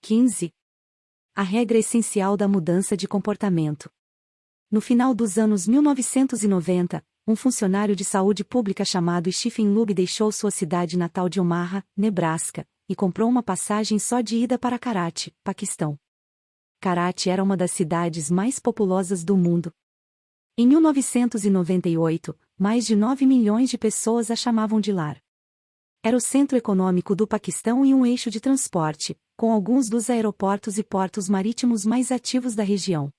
15. A regra essencial da mudança de comportamento. No final dos anos 1990, um funcionário de saúde pública chamado Stephen Luby deixou sua cidade natal de Omaha, Nebraska, e comprou uma passagem só de ida para Karachi, Paquistão. Karachi era uma das cidades mais populosas do mundo. Em 1998, mais de 9 milhões de pessoas a chamavam de lar. Era o centro econômico do Paquistão e um eixo de transporte, com alguns dos aeroportos e portos marítimos mais ativos da região.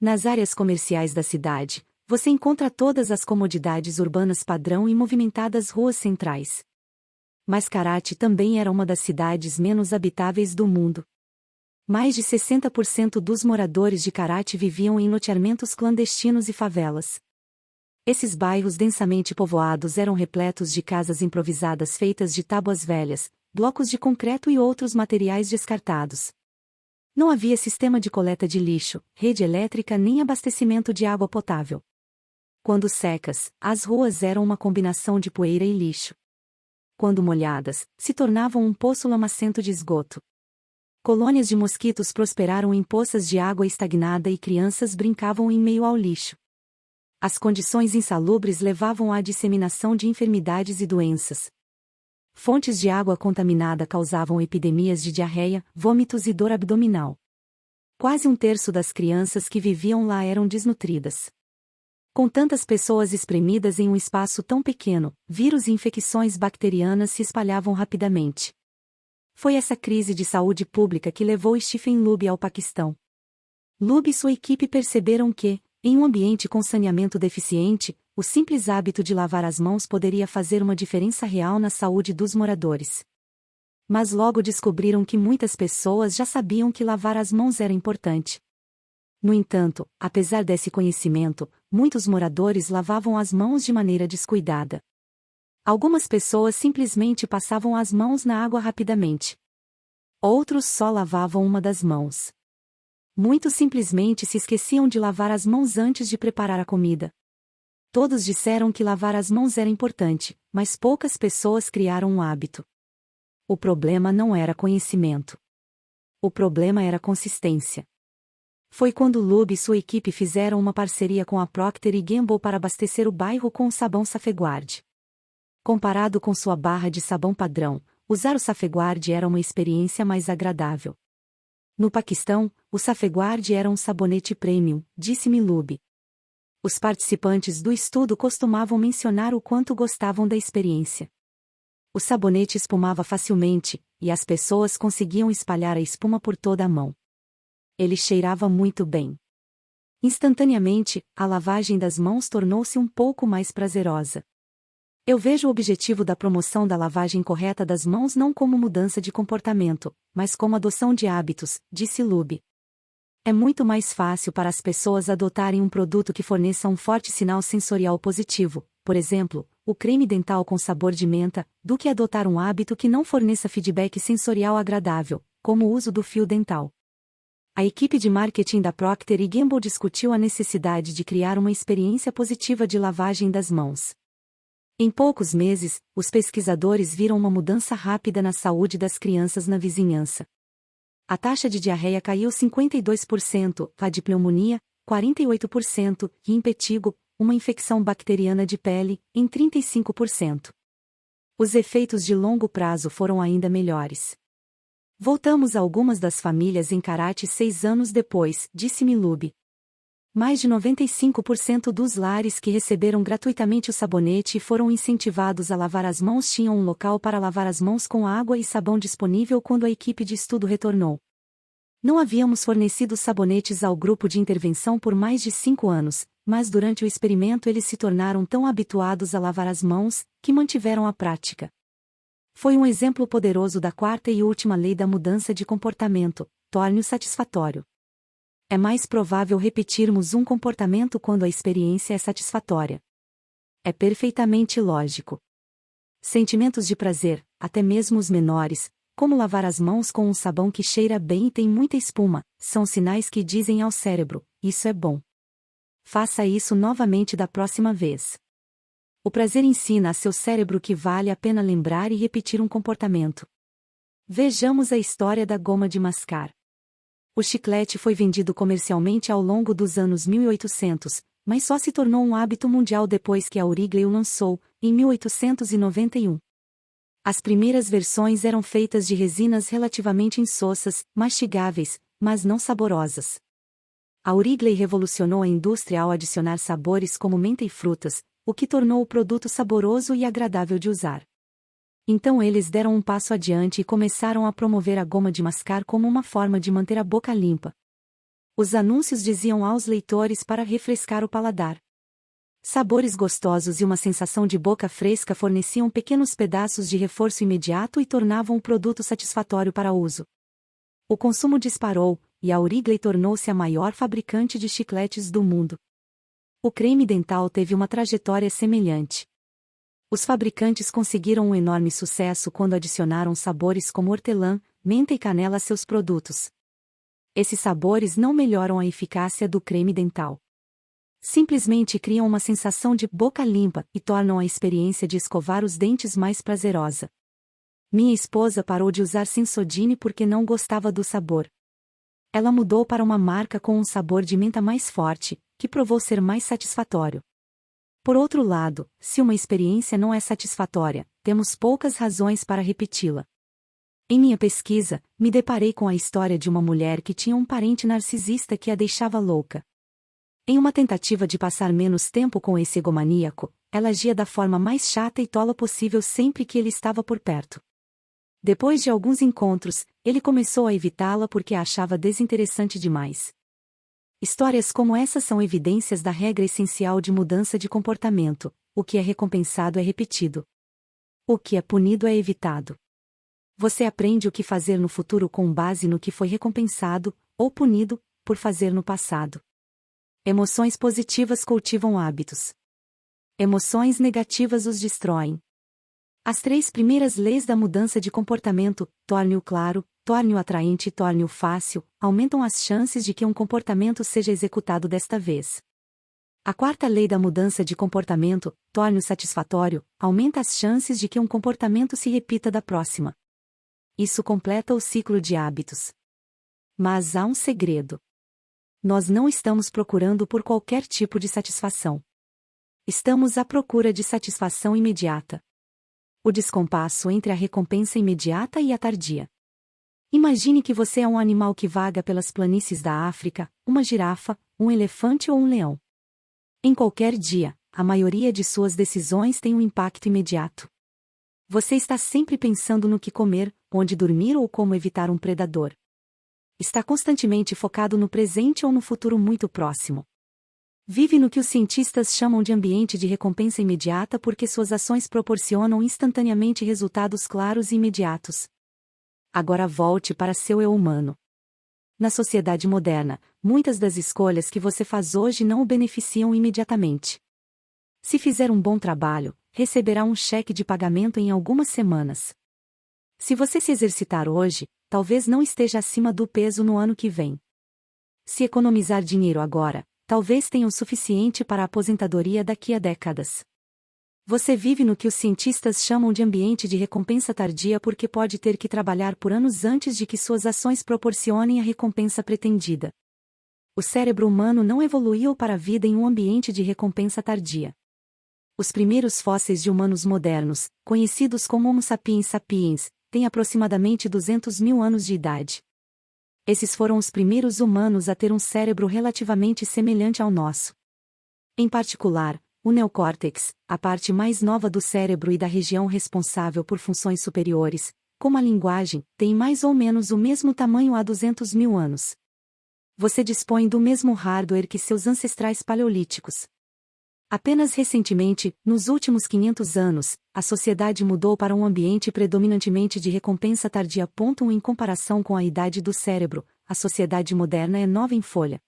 Nas áreas comerciais da cidade, você encontra todas as comodidades urbanas padrão e movimentadas ruas centrais. Mas Karachi também era uma das cidades menos habitáveis do mundo. Mais de 60% dos moradores de Karachi viviam em loteamentos clandestinos e favelas. Esses bairros densamente povoados eram repletos de casas improvisadas feitas de tábuas velhas, blocos de concreto e outros materiais descartados. Não havia sistema de coleta de lixo, rede elétrica nem abastecimento de água potável. Quando secas, as ruas eram uma combinação de poeira e lixo. Quando molhadas, se tornavam um poço lamacento de esgoto. Colônias de mosquitos prosperaram em poças de água estagnada e crianças brincavam em meio ao lixo. As condições insalubres levavam à disseminação de enfermidades e doenças. Fontes de água contaminada causavam epidemias de diarreia, vômitos e dor abdominal. Quase um terço das crianças que viviam lá eram desnutridas. Com tantas pessoas espremidas em um espaço tão pequeno, vírus e infecções bacterianas se espalhavam rapidamente. Foi essa crise de saúde pública que levou Stephen Luby ao Paquistão. Luby e sua equipe perceberam que, em um ambiente com saneamento deficiente, o simples hábito de lavar as mãos poderia fazer uma diferença real na saúde dos moradores. Mas logo descobriram que muitas pessoas já sabiam que lavar as mãos era importante. No entanto, apesar desse conhecimento, muitos moradores lavavam as mãos de maneira descuidada. Algumas pessoas simplesmente passavam as mãos na água rapidamente. Outros só lavavam uma das mãos. Muitos simplesmente se esqueciam de lavar as mãos antes de preparar a comida. Todos disseram que lavar as mãos era importante, mas poucas pessoas criaram um hábito. O problema não era conhecimento. O problema era consistência. Foi quando Luby e sua equipe fizeram uma parceria com a Procter & Gamble para abastecer o bairro com o sabão Safeguard. Comparado com sua barra de sabão padrão, usar o Safeguard era uma experiência mais agradável. No Paquistão, o Safeguard era um sabonete premium, disse-me Luby. Os participantes do estudo costumavam mencionar o quanto gostavam da experiência. O sabonete espumava facilmente, e as pessoas conseguiam espalhar a espuma por toda a mão. Ele cheirava muito bem. Instantaneamente, a lavagem das mãos tornou-se um pouco mais prazerosa. Eu vejo o objetivo da promoção da lavagem correta das mãos não como mudança de comportamento, mas como adoção de hábitos, disse Luby. É muito mais fácil para as pessoas adotarem um produto que forneça um forte sinal sensorial positivo, por exemplo, o creme dental com sabor de menta, do que adotar um hábito que não forneça feedback sensorial agradável, como o uso do fio dental. A equipe de marketing da Procter & Gamble discutiu a necessidade de criar uma experiência positiva de lavagem das mãos. Em poucos meses, os pesquisadores viram uma mudança rápida na saúde das crianças na vizinhança. A taxa de diarreia caiu 52%, a de pneumonia, 48%, e impetigo, uma infecção bacteriana de pele, em 35%. Os efeitos de longo prazo foram ainda melhores. Voltamos a algumas das famílias em Karachi 6 anos depois, disse-me Luby. Mais de 95% dos lares que receberam gratuitamente o sabonete e foram incentivados a lavar as mãos tinham um local para lavar as mãos com água e sabão disponível quando a equipe de estudo retornou. Não havíamos fornecido sabonetes ao grupo de intervenção por mais de 5 anos, mas durante o experimento eles se tornaram tão habituados a lavar as mãos, que mantiveram a prática. Foi um exemplo poderoso da quarta e última lei da mudança de comportamento, torne-o satisfatório. É mais provável repetirmos um comportamento quando a experiência é satisfatória. É perfeitamente lógico. Sentimentos de prazer, até mesmo os menores, como lavar as mãos com um sabão que cheira bem e tem muita espuma, são sinais que dizem ao cérebro, isso é bom. Faça isso novamente da próxima vez. O prazer ensina a seu cérebro que vale a pena lembrar e repetir um comportamento. Vejamos a história da goma de mascar. O chiclete foi vendido comercialmente ao longo dos anos 1800, mas só se tornou um hábito mundial depois que a Wrigley o lançou, em 1891. As primeiras versões eram feitas de resinas relativamente insossas, mastigáveis, mas não saborosas. A Wrigley revolucionou a indústria ao adicionar sabores como menta e frutas, o que tornou o produto saboroso e agradável de usar. Então eles deram um passo adiante e começaram a promover a goma de mascar como uma forma de manter a boca limpa. Os anúncios diziam aos leitores para refrescar o paladar. Sabores gostosos e uma sensação de boca fresca forneciam pequenos pedaços de reforço imediato e tornavam o produto satisfatório para uso. O consumo disparou, e a Wrigley tornou-se a maior fabricante de chicletes do mundo. O creme dental teve uma trajetória semelhante. Os fabricantes conseguiram um enorme sucesso quando adicionaram sabores como hortelã, menta e canela a seus produtos. Esses sabores não melhoram a eficácia do creme dental. Simplesmente criam uma sensação de boca limpa e tornam a experiência de escovar os dentes mais prazerosa. Minha esposa parou de usar Sensodyne porque não gostava do sabor. Ela mudou para uma marca com um sabor de menta mais forte, que provou ser mais satisfatório. Por outro lado, se uma experiência não é satisfatória, temos poucas razões para repeti-la. Em minha pesquisa, me deparei com a história de uma mulher que tinha um parente narcisista que a deixava louca. Em uma tentativa de passar menos tempo com esse egomaníaco, ela agia da forma mais chata e tola possível sempre que ele estava por perto. Depois de alguns encontros, ele começou a evitá-la porque a achava desinteressante demais. Histórias como essa são evidências da regra essencial de mudança de comportamento: o que é recompensado é repetido. O que é punido é evitado. Você aprende o que fazer no futuro com base no que foi recompensado, ou punido, por fazer no passado. Emoções positivas cultivam hábitos. Emoções negativas os destroem. As 3 primeiras leis da mudança de comportamento: torne-o claro, torne-o atraente e torne-o fácil, aumentam as chances de que um comportamento seja executado desta vez. A 4ª lei da mudança de comportamento: torne-o satisfatório, aumenta as chances de que um comportamento se repita da próxima. Isso completa o ciclo de hábitos. Mas há um segredo. Nós não estamos procurando por qualquer tipo de satisfação. Estamos à procura de satisfação imediata. O descompasso entre a recompensa imediata e a tardia. Imagine que você é um animal que vaga pelas planícies da África, uma girafa, um elefante ou um leão. Em qualquer dia, a maioria de suas decisões tem um impacto imediato. Você está sempre pensando no que comer, onde dormir ou como evitar um predador. Está constantemente focado no presente ou no futuro muito próximo. Vive no que os cientistas chamam de ambiente de recompensa imediata porque suas ações proporcionam instantaneamente resultados claros e imediatos. Agora volte para seu eu humano. Na sociedade moderna, muitas das escolhas que você faz hoje não o beneficiam imediatamente. Se fizer um bom trabalho, receberá um cheque de pagamento em algumas semanas. Se você se exercitar hoje, talvez não esteja acima do peso no ano que vem. Se economizar dinheiro agora, talvez tenha o suficiente para a aposentadoria daqui a décadas. Você vive no que os cientistas chamam de ambiente de recompensa tardia porque pode ter que trabalhar por anos antes de que suas ações proporcionem a recompensa pretendida. O cérebro humano não evoluiu para a vida em um ambiente de recompensa tardia. Os primeiros fósseis de humanos modernos, conhecidos como Homo sapiens sapiens, têm aproximadamente 200 mil anos de idade. Esses foram os primeiros humanos a ter um cérebro relativamente semelhante ao nosso. Em particular, o neocórtex, a parte mais nova do cérebro e da região responsável por funções superiores, como a linguagem, tem mais ou menos o mesmo tamanho há 200 mil anos. Você dispõe do mesmo hardware que seus ancestrais paleolíticos. Apenas recentemente, nos últimos 500 anos, a sociedade mudou para um ambiente predominantemente de recompensa tardia. Em comparação com a idade do cérebro, a sociedade moderna é nova em folha.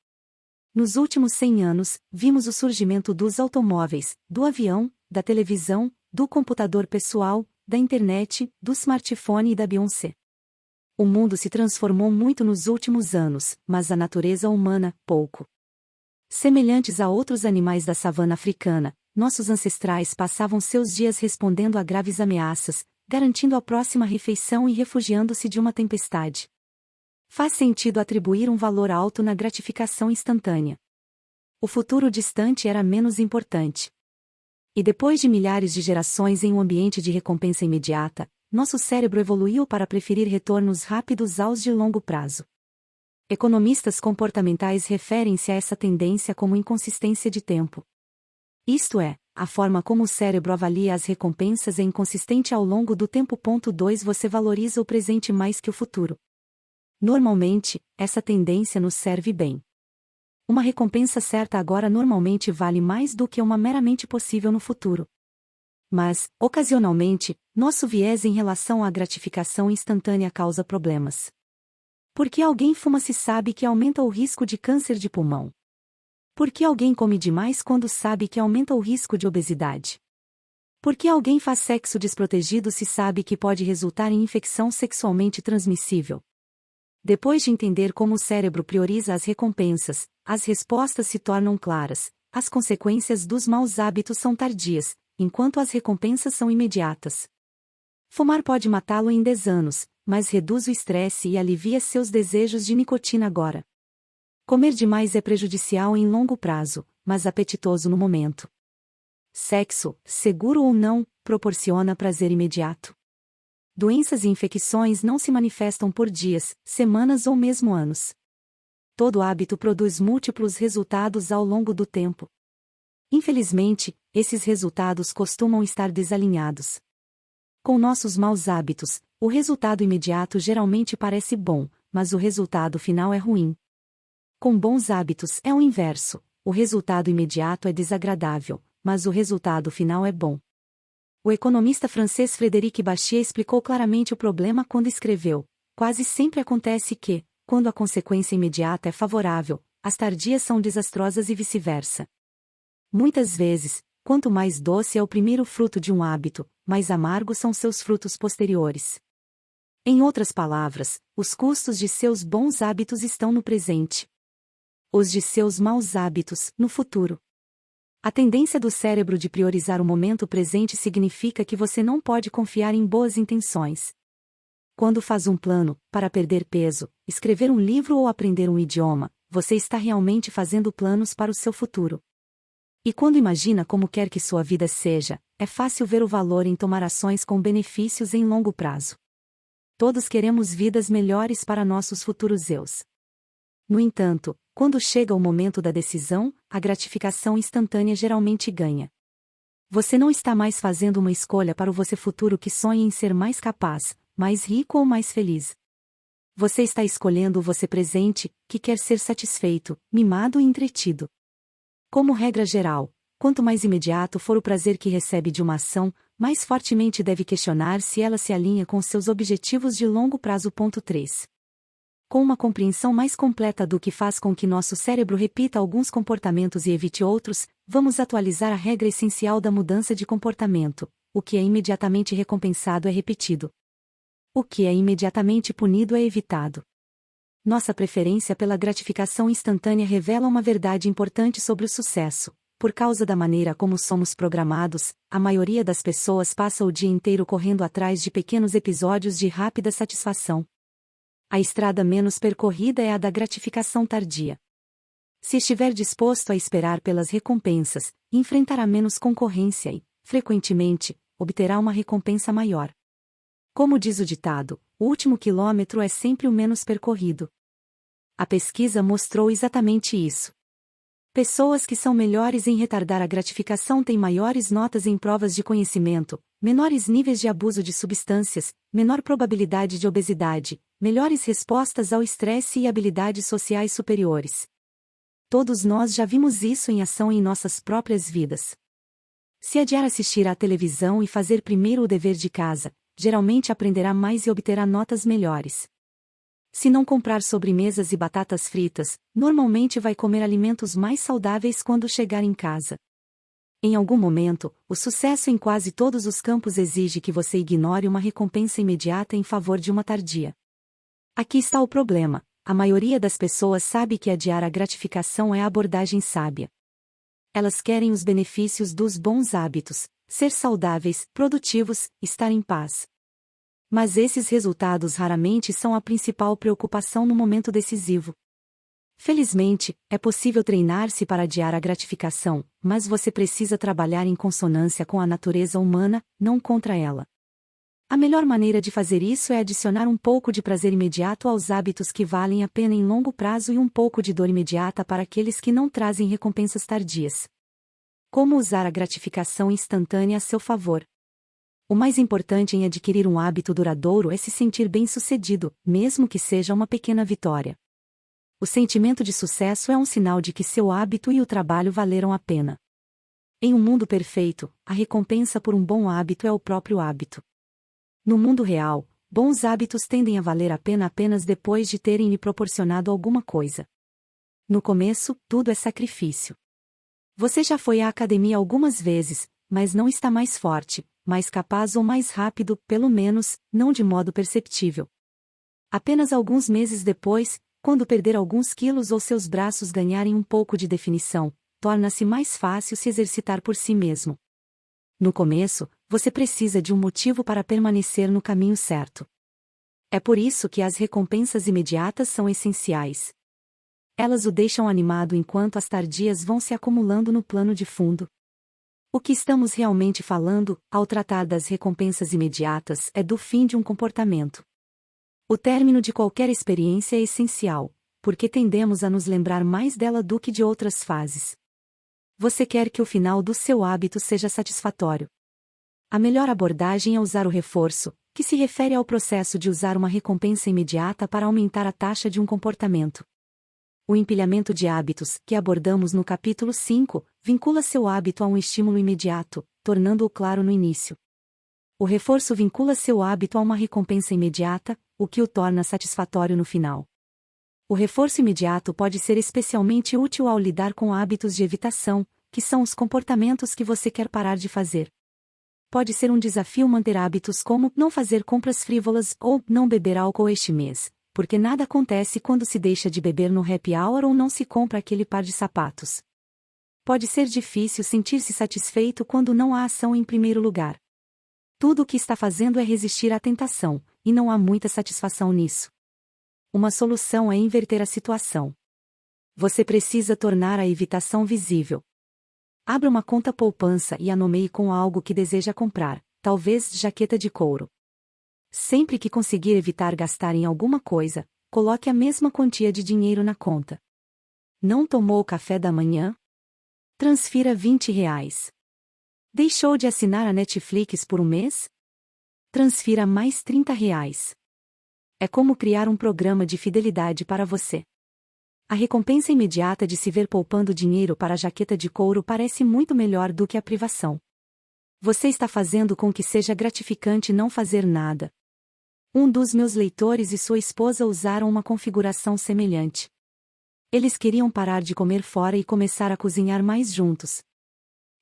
Nos últimos 100 anos, vimos o surgimento dos automóveis, do avião, da televisão, do computador pessoal, da internet, do smartphone e da Beyoncé. O mundo se transformou muito nos últimos anos, mas a natureza humana, pouco. Semelhantes a outros animais da savana africana, nossos ancestrais passavam seus dias respondendo a graves ameaças, garantindo a próxima refeição e refugiando-se de uma tempestade. Faz sentido atribuir um valor alto na gratificação instantânea. O futuro distante era menos importante. E depois de milhares de gerações em um ambiente de recompensa imediata, nosso cérebro evoluiu para preferir retornos rápidos aos de longo prazo. Economistas comportamentais referem-se a essa tendência como inconsistência de tempo. Isto é, a forma como o cérebro avalia as recompensas é inconsistente ao longo do tempo. 2 Você valoriza o presente mais que o futuro. Normalmente, essa tendência nos serve bem. Uma recompensa certa agora normalmente vale mais do que uma meramente possível no futuro. Mas, ocasionalmente, nosso viés em relação à gratificação instantânea causa problemas. Porque alguém fuma se sabe que aumenta o risco de câncer de pulmão. Porque alguém come demais quando sabe que aumenta o risco de obesidade. Porque alguém faz sexo desprotegido se sabe que pode resultar em infecção sexualmente transmissível. Depois de entender como o cérebro prioriza as recompensas, as respostas se tornam claras, as consequências dos maus hábitos são tardias, enquanto as recompensas são imediatas. Fumar pode matá-lo em 10 anos, mas reduz o estresse e alivia seus desejos de nicotina agora. Comer demais é prejudicial em longo prazo, mas apetitoso no momento. Sexo, seguro ou não, proporciona prazer imediato. Doenças e infecções não se manifestam por dias, semanas ou mesmo anos. Todo hábito produz múltiplos resultados ao longo do tempo. Infelizmente, esses resultados costumam estar desalinhados. Com nossos maus hábitos, o resultado imediato geralmente parece bom, mas o resultado final é ruim. Com bons hábitos é o inverso, o resultado imediato é desagradável, mas o resultado final é bom. O economista francês Frédéric Bastiat explicou claramente o problema quando escreveu: quase sempre acontece que, quando a consequência imediata é favorável, as tardias são desastrosas e vice-versa. Muitas vezes, quanto mais doce é o primeiro fruto de um hábito, mais amargos são seus frutos posteriores. Em outras palavras, os custos de seus bons hábitos estão no presente. Os de seus maus hábitos, no futuro. A tendência do cérebro de priorizar o momento presente significa que você não pode confiar em boas intenções. Quando faz um plano, para perder peso, escrever um livro ou aprender um idioma, você está realmente fazendo planos para o seu futuro. E quando imagina como quer que sua vida seja, é fácil ver o valor em tomar ações com benefícios em longo prazo. Todos queremos vidas melhores para nossos futuros eus. No entanto, quando chega o momento da decisão, a gratificação instantânea geralmente ganha. Você não está mais fazendo uma escolha para o você futuro que sonha em ser mais capaz, mais rico ou mais feliz. Você está escolhendo o você presente, que quer ser satisfeito, mimado e entretido. Como regra geral, quanto mais imediato for o prazer que recebe de uma ação, mais fortemente deve questionar se ela se alinha com seus objetivos de longo prazo. 3. Com uma compreensão mais completa do que faz com que nosso cérebro repita alguns comportamentos e evite outros, vamos atualizar a regra essencial da mudança de comportamento: o que é imediatamente recompensado é repetido. O que é imediatamente punido é evitado. Nossa preferência pela gratificação instantânea revela uma verdade importante sobre o sucesso. Por causa da maneira como somos programados, a maioria das pessoas passa o dia inteiro correndo atrás de pequenos episódios de rápida satisfação. A estrada menos percorrida é a da gratificação tardia. Se estiver disposto a esperar pelas recompensas, enfrentará menos concorrência e, frequentemente, obterá uma recompensa maior. Como diz o ditado, o último quilômetro é sempre o menos percorrido. A pesquisa mostrou exatamente isso. Pessoas que são melhores em retardar a gratificação têm maiores notas em provas de conhecimento, menores níveis de abuso de substâncias, menor probabilidade de obesidade, melhores respostas ao estresse e habilidades sociais superiores. Todos nós já vimos isso em ação em nossas próprias vidas. Se adiar assistir à televisão e fazer primeiro o dever de casa, geralmente aprenderá mais e obterá notas melhores. Se não comprar sobremesas e batatas fritas, normalmente vai comer alimentos mais saudáveis quando chegar em casa. Em algum momento, o sucesso em quase todos os campos exige que você ignore uma recompensa imediata em favor de uma tardia. Aqui está o problema: a maioria das pessoas sabe que adiar a gratificação é a abordagem sábia. Elas querem os benefícios dos bons hábitos, ser saudáveis, produtivos, estar em paz. Mas esses resultados raramente são a principal preocupação no momento decisivo. Felizmente, é possível treinar-se para adiar a gratificação, mas você precisa trabalhar em consonância com a natureza humana, não contra ela. A melhor maneira de fazer isso é adicionar um pouco de prazer imediato aos hábitos que valem a pena em longo prazo e um pouco de dor imediata para aqueles que não trazem recompensas tardias. Como usar a gratificação instantânea a seu favor? O mais importante em adquirir um hábito duradouro é se sentir bem-sucedido, mesmo que seja uma pequena vitória. O sentimento de sucesso é um sinal de que seu hábito e o trabalho valeram a pena. Em um mundo perfeito, a recompensa por um bom hábito é o próprio hábito. No mundo real, bons hábitos tendem a valer a pena apenas depois de terem lhe proporcionado alguma coisa. No começo, tudo é sacrifício. Você já foi à academia algumas vezes, mas não está mais forte, mais capaz ou mais rápido, pelo menos, não de modo perceptível. Apenas alguns meses depois, quando perder alguns quilos ou seus braços ganharem um pouco de definição, torna-se mais fácil se exercitar por si mesmo. No começo, você precisa de um motivo para permanecer no caminho certo. É por isso que as recompensas imediatas são essenciais. Elas o deixam animado enquanto as tardias vão se acumulando no plano de fundo. O que estamos realmente falando, ao tratar das recompensas imediatas, é do fim de um comportamento. O término de qualquer experiência é essencial, porque tendemos a nos lembrar mais dela do que de outras fases. Você quer que o final do seu hábito seja satisfatório. A melhor abordagem é usar o reforço, que se refere ao processo de usar uma recompensa imediata para aumentar a taxa de um comportamento. O empilhamento de hábitos, que abordamos no capítulo 5, vincula seu hábito a um estímulo imediato, tornando-o claro no início. O reforço vincula seu hábito a uma recompensa imediata, o que o torna satisfatório no final. O reforço imediato pode ser especialmente útil ao lidar com hábitos de evitação, que são os comportamentos que você quer parar de fazer. Pode ser um desafio manter hábitos como não fazer compras frívolas ou não beber álcool este mês, porque nada acontece quando se deixa de beber no happy hour ou não se compra aquele par de sapatos. Pode ser difícil sentir-se satisfeito quando não há ação em primeiro lugar. Tudo o que está fazendo é resistir à tentação, e não há muita satisfação nisso. Uma solução é inverter a situação. Você precisa tornar a evitação visível. Abra uma conta poupança e a nomeie com algo que deseja comprar, talvez jaqueta de couro. Sempre que conseguir evitar gastar em alguma coisa, coloque a mesma quantia de dinheiro na conta. Não tomou café da manhã? Transfira R$ 20. Deixou de assinar a Netflix por um mês? Transfira mais R$ 30. É como criar um programa de fidelidade para você. A recompensa imediata de se ver poupando dinheiro para a jaqueta de couro parece muito melhor do que a privação. Você está fazendo com que seja gratificante não fazer nada. Um dos meus leitores e sua esposa usaram uma configuração semelhante. Eles queriam parar de comer fora e começar a cozinhar mais juntos.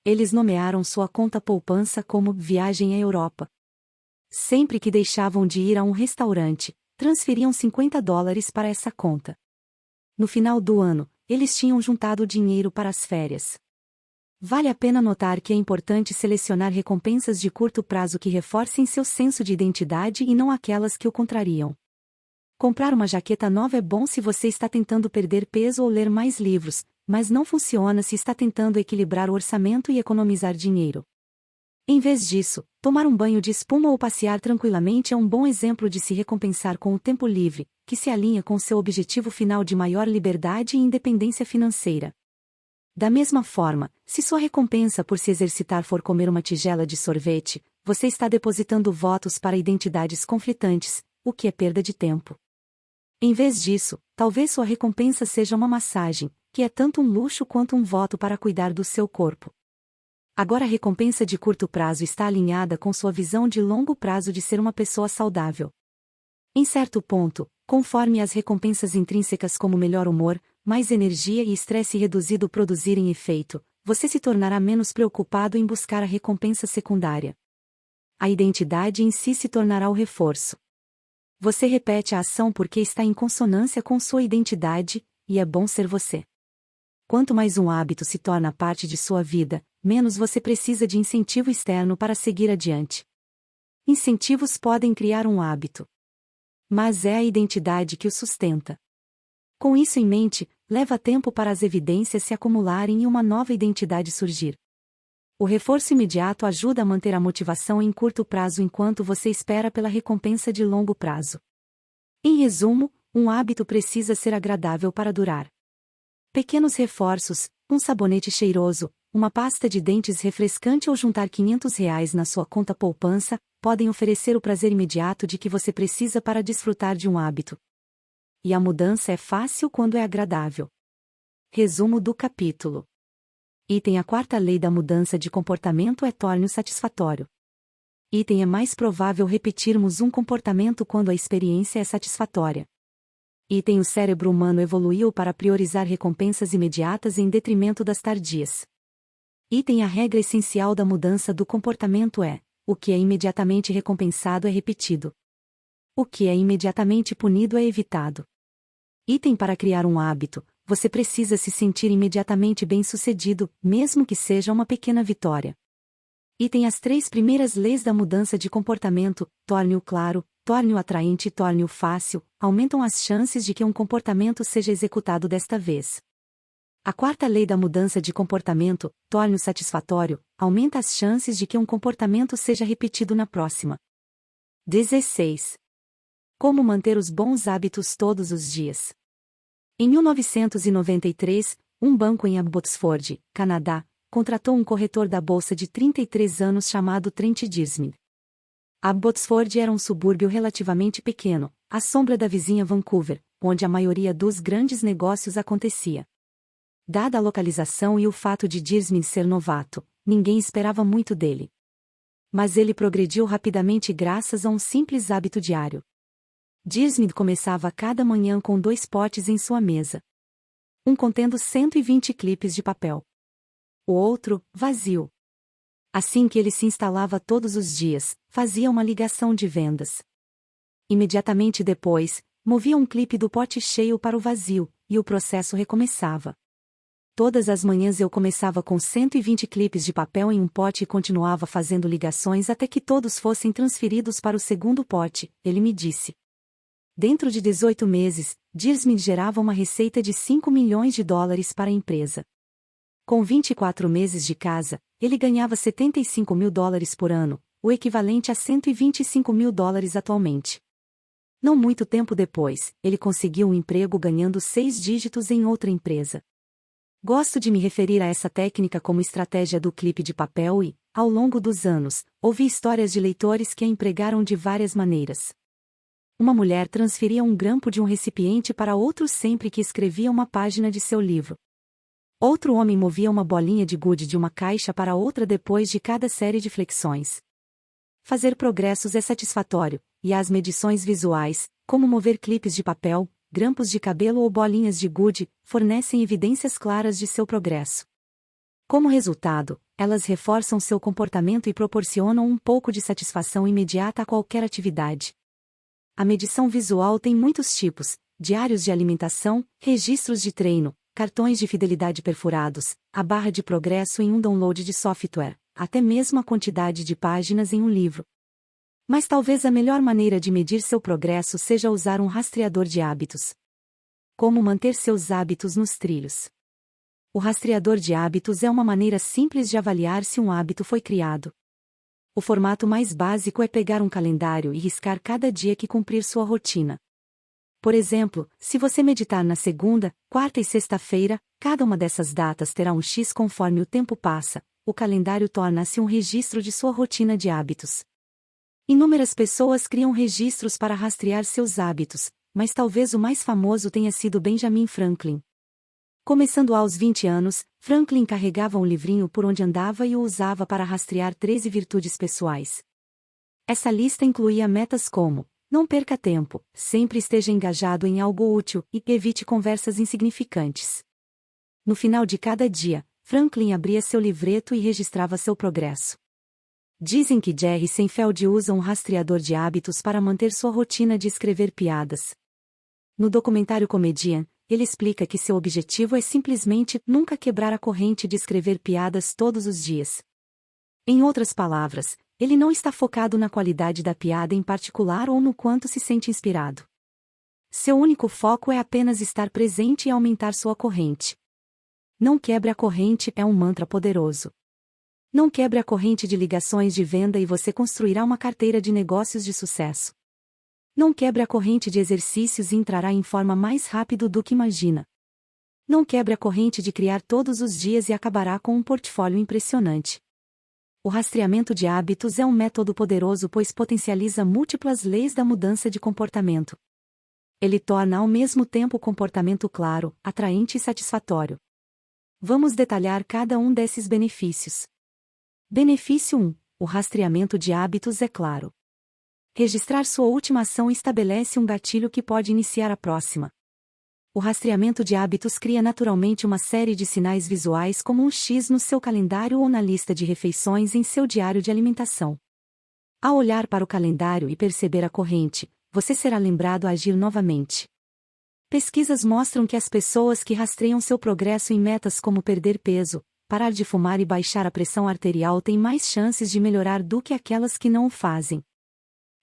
Eles nomearam sua conta poupança como Viagem à Europa. Sempre que deixavam de ir a um restaurante, transferiam $50 para essa conta. No final do ano, eles tinham juntado dinheiro para as férias. Vale a pena notar que é importante selecionar recompensas de curto prazo que reforcem seu senso de identidade e não aquelas que o contrariam. Comprar uma jaqueta nova é bom se você está tentando perder peso ou ler mais livros, mas não funciona se está tentando equilibrar o orçamento e economizar dinheiro. Em vez disso, tomar um banho de espuma ou passear tranquilamente é um bom exemplo de se recompensar com o tempo livre, que se alinha com seu objetivo final de maior liberdade e independência financeira. Da mesma forma, se sua recompensa por se exercitar for comer uma tigela de sorvete, você está depositando votos para identidades conflitantes, o que é perda de tempo. Em vez disso, talvez sua recompensa seja uma massagem, que é tanto um luxo quanto um voto para cuidar do seu corpo. Agora a recompensa de curto prazo está alinhada com sua visão de longo prazo de ser uma pessoa saudável. Em certo ponto, conforme as recompensas intrínsecas como melhor humor, mais energia e estresse reduzido produzirem efeito, você se tornará menos preocupado em buscar a recompensa secundária. A identidade em si se tornará o reforço. Você repete a ação porque está em consonância com sua identidade, e é bom ser você. Quanto mais um hábito se torna parte de sua vida, menos você precisa de incentivo externo para seguir adiante. incentivos podem criar um hábito. Mas é a identidade que o sustenta. Com isso em mente, leva tempo para as evidências se acumularem e uma nova identidade surgir. O reforço imediato ajuda a manter a motivação em curto prazo enquanto você espera pela recompensa de longo prazo. Em resumo, um hábito precisa ser agradável para durar. Pequenos reforços, um sabonete cheiroso, uma pasta de dentes refrescante ou juntar R$ 500 na sua conta poupança, podem oferecer o prazer imediato de que você precisa para desfrutar de um hábito. E a mudança é fácil quando é agradável. Resumo do capítulo. Item: a quarta lei da mudança de comportamento é torne-o satisfatório. Item: é mais provável repetirmos um comportamento quando a experiência é satisfatória. Item: o cérebro humano evoluiu para priorizar recompensas imediatas em detrimento das tardias. Item: a regra essencial da mudança do comportamento é: o que é imediatamente recompensado é repetido. O que é imediatamente punido é evitado. Item: para criar um hábito, você precisa se sentir imediatamente bem-sucedido, mesmo que seja uma pequena vitória. Item: as 3 primeiras leis da mudança de comportamento, torne-o claro, torne-o atraente e torne-o fácil, aumentam as chances de que um comportamento seja executado desta vez. A quarta lei da mudança de comportamento, torne-o satisfatório, aumenta as chances de que um comportamento seja repetido na próxima. 16. Como manter os bons hábitos todos os dias? Em 1993, um banco em Abbotsford, Canadá, contratou um corretor da bolsa de 33 anos chamado Trent Dirsmid. Abbotsford era um subúrbio relativamente pequeno, à sombra da vizinha Vancouver, onde a maioria dos grandes negócios acontecia. Dada a localização e o fato de Dirsmid ser novato, ninguém esperava muito dele. Mas ele progrediu rapidamente graças a um simples hábito diário. Dirsmid começava cada manhã com 2 potes em sua mesa. Um contendo 120 clipes de papel. O outro, vazio. Assim que ele se instalava todos os dias, fazia uma ligação de vendas. Imediatamente depois, movia um clipe do pote cheio para o vazio, e o processo recomeçava. Todas as manhãs eu começava com 120 clipes de papel em um pote e continuava fazendo ligações até que todos fossem transferidos para o segundo pote, ele me disse. Dentro de 18 meses, Dirsmid gerava uma receita de $5 milhões para a empresa. Com 24 meses de casa, ele ganhava $75 mil por ano, o equivalente a $125 mil atualmente. Não muito tempo depois, ele conseguiu um emprego ganhando 6 dígitos em outra empresa. Gosto de me referir a essa técnica como estratégia do clipe de papel e, ao longo dos anos, ouvi histórias de leitores que a empregaram de várias maneiras. Uma mulher transferia um grampo de um recipiente para outro sempre que escrevia uma página de seu livro. Outro homem movia uma bolinha de gude de uma caixa para outra depois de cada série de flexões. Fazer progressos é satisfatório, e as medições visuais, como mover clipes de papel, grampos de cabelo ou bolinhas de gude, fornecem evidências claras de seu progresso. Como resultado, elas reforçam seu comportamento e proporcionam um pouco de satisfação imediata a qualquer atividade. A medição visual tem muitos tipos: diários de alimentação, registros de treino, cartões de fidelidade perfurados, a barra de progresso em um download de software, até mesmo a quantidade de páginas em um livro. Mas talvez a melhor maneira de medir seu progresso seja usar um rastreador de hábitos. Como manter seus hábitos nos trilhos? O rastreador de hábitos é uma maneira simples de avaliar se um hábito foi criado. O formato mais básico é pegar um calendário e riscar cada dia que cumprir sua rotina. Por exemplo, se você meditar na segunda, quarta e sexta-feira, cada uma dessas datas terá um X conforme o tempo passa, o calendário torna-se um registro de sua rotina de hábitos. Inúmeras pessoas criam registros para rastrear seus hábitos, mas talvez o mais famoso tenha sido Benjamin Franklin. Começando aos 20 anos, Franklin carregava um livrinho por onde andava e o usava para rastrear 13 virtudes pessoais. Essa lista incluía metas como: não perca tempo, sempre esteja engajado em algo útil e evite conversas insignificantes. No final de cada dia, Franklin abria seu livreto e registrava seu progresso. Dizem que Jerry Seinfeld usa um rastreador de hábitos para manter sua rotina de escrever piadas. No documentário Comedian, ele explica que seu objetivo é simplesmente nunca quebrar a corrente de escrever piadas todos os dias. Em outras palavras, Ele não está focado na qualidade da piada em particular ou no quanto se sente inspirado. Seu único foco é apenas estar presente e aumentar sua corrente. Não quebre a corrente é um mantra poderoso. Não quebre a corrente de ligações de venda e você construirá uma carteira de negócios de sucesso. Não quebre a corrente de exercícios e entrará em forma mais rápido do que imagina. Não quebre a corrente de criar todos os dias e acabará com um portfólio impressionante. O rastreamento de hábitos é um método poderoso pois potencializa múltiplas leis da mudança de comportamento. Ele torna ao mesmo tempo o comportamento claro, atraente e satisfatório. Vamos detalhar cada um desses benefícios. Benefício 1. O rastreamento de hábitos é claro. Registrar sua última ação estabelece um gatilho que pode iniciar a próxima. O rastreamento de hábitos cria naturalmente uma série de sinais visuais como um X no seu calendário ou na lista de refeições em seu diário de alimentação. Ao olhar para o calendário e perceber a corrente, você será lembrado a agir novamente. Pesquisas mostram que as pessoas que rastreiam seu progresso em metas como perder peso, parar de fumar e baixar a pressão arterial têm mais chances de melhorar do que aquelas que não o fazem.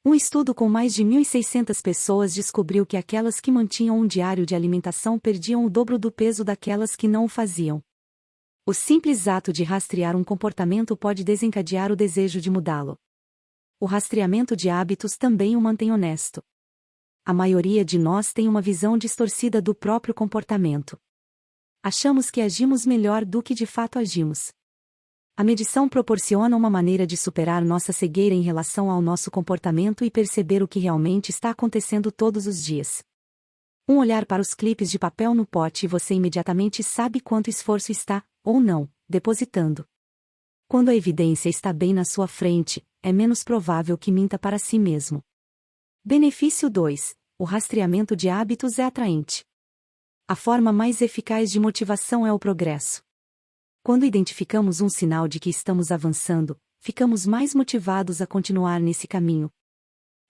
Um estudo com mais de 1.600 pessoas descobriu que aquelas que mantinham um diário de alimentação perdiam o dobro do peso daquelas que não o faziam. O simples ato de rastrear um comportamento pode desencadear o desejo de mudá-lo. O rastreamento de hábitos também o mantém honesto. A maioria de nós tem uma visão distorcida do próprio comportamento. Achamos que agimos melhor do que de fato agimos. A medição proporciona uma maneira de superar nossa cegueira em relação ao nosso comportamento e perceber o que realmente está acontecendo todos os dias. Um olhar para os clipes de papel no pote e você imediatamente sabe quanto esforço está, ou não, depositando. Quando a evidência está bem na sua frente, é menos provável que minta para si mesmo. Benefício 2. O rastreamento de hábitos é atraente. A forma mais eficaz de motivação é o progresso. Quando identificamos um sinal de que estamos avançando, ficamos mais motivados a continuar nesse caminho.